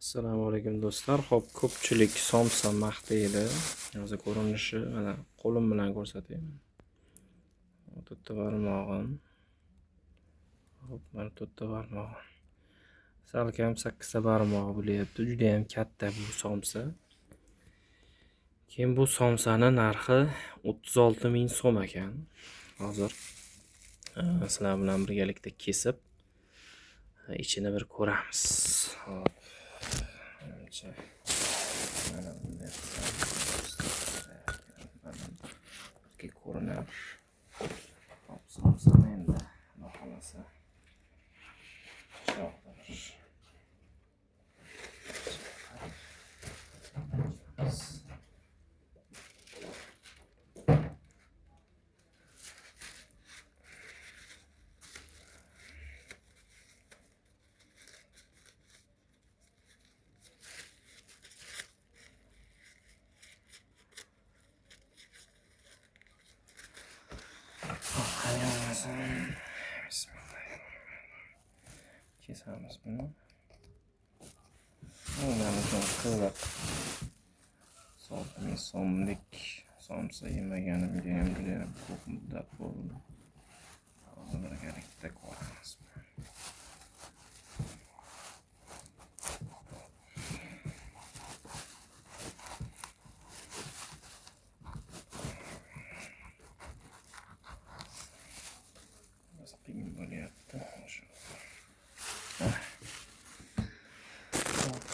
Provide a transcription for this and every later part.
Assalomu alaykum do'stlar. Xo'p, ko'pchilik somsa maqtaydi. Hozir ko'rinishi mana qo'lim bilan ko'rsatay. To'rtta barmog'im. Xo'p, mana to'rtta barmog'im. Salkam 8 ta barmog'i bo'lyapti. Juda ham katta bu somsa. Keyin bu somsani narxi 36 ming so'm ekan. Hozir sizlar bilan birgalikda kesib ichini bir ko'ramiz. Hop. Mana bunday ko'rinar. Hop, somsani endi xohlasa kesamiz buni. Mana qilib so'mlik somsa yemaganimga ham juda ko'p muddat bo'ldi. Hozir birgalikda ko'ramiz. Qiyin bo'lyapti.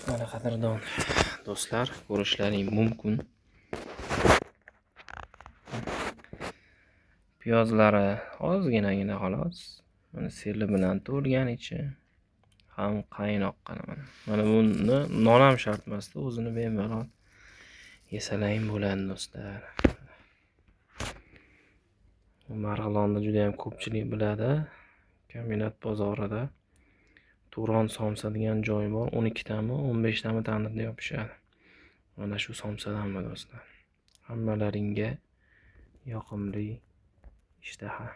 Mana qadrdon do'stlar, ko'rishlaring mumkin. Piyozlari ozginagina xolos. Mana seli bilan to'lgan ichi. Ham qaynoqqina mana. Mana buni non ham shart emasdi, o'zini bemalol yesalang bo'ladi do'stlar. Marg'ilonda juda ham ko'pchilik biladi. Kombinat bozorida Turon somsa degan joy bor. 12 tami, 15 tami tandirda yopishadi. Mana shu somsadanmi do'stlar. Hammalaringga yoqimli ishtaha.